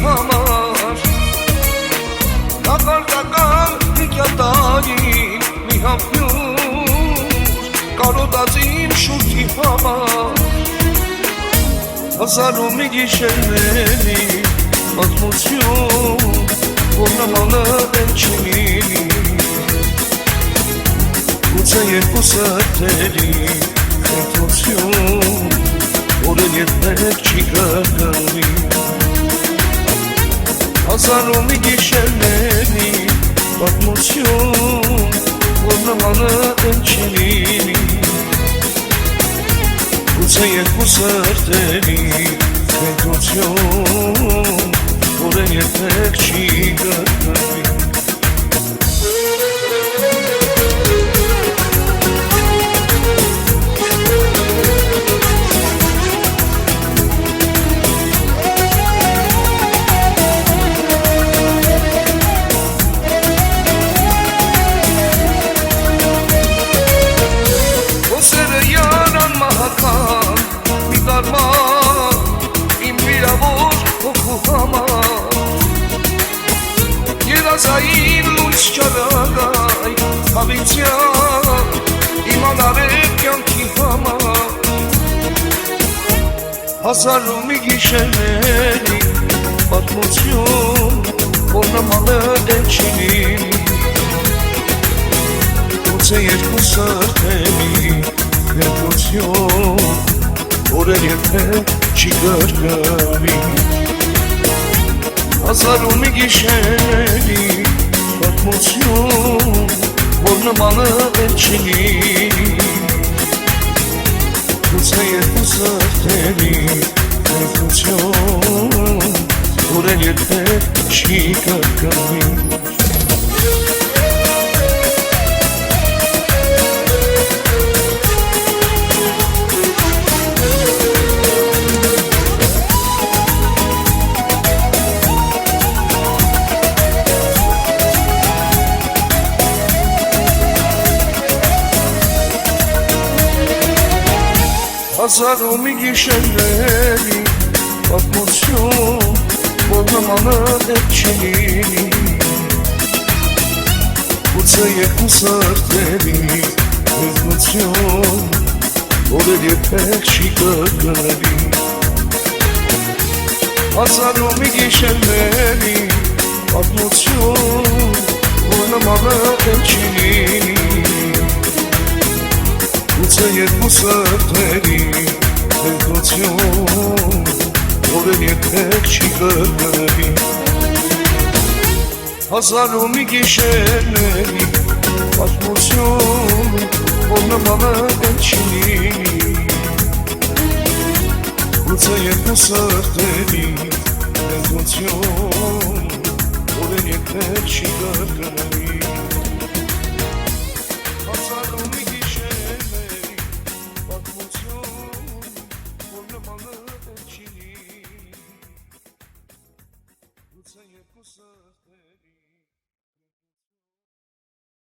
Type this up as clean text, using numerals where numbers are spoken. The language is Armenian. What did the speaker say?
համար Ակարտական հիկյատանի մի համբյուր Կարոտած իմ շուրթի համար Հազարում մի գիշերների պատմություն Որ նմանը են չի լինի Գուցե երկու սրտերի խնդրություն Որ էլ երբեք չի կրկնվի Հազարում մի գիշերների պատմություն Որ նմանը են չի լինի Գուցե երկու սրտերի խնդրություն Որ էլ երբեք չի կրկնվի Երազային լույս չարագայ հավիցյան իմանար է կյանքի համար Հազարում մի գիշերների պատմություն որ նմանը էլ չի լինի Գուցե երկու սրտերի խնդրություն որ էլ երբեք չի կրկնվի Հազարում մի գիշերների պատմություն որ նմանը էլ չի լինի Գուցե երկու սրտերի խնդրություն որ էլ երբեք չի կրկնվի Հազարում մի գիշերների պատմություն որ նմանը էլ չի լինի Գուցե երկու սրտերի խնդրություն որ էլ երբեք չի կրկնվի Հազարում մի գիշերների պատմություն որ նմանը էլ չի լինի Գուցե երկու սրտերի խնդրություն որ էլ երբեք չի կրկնվի Հազարում մի գիշերների պատմություն որ նմանը էլ չի լինի Գուցե երկու սրտերի խնդրություն որ էլ երբեք չի կրկնվի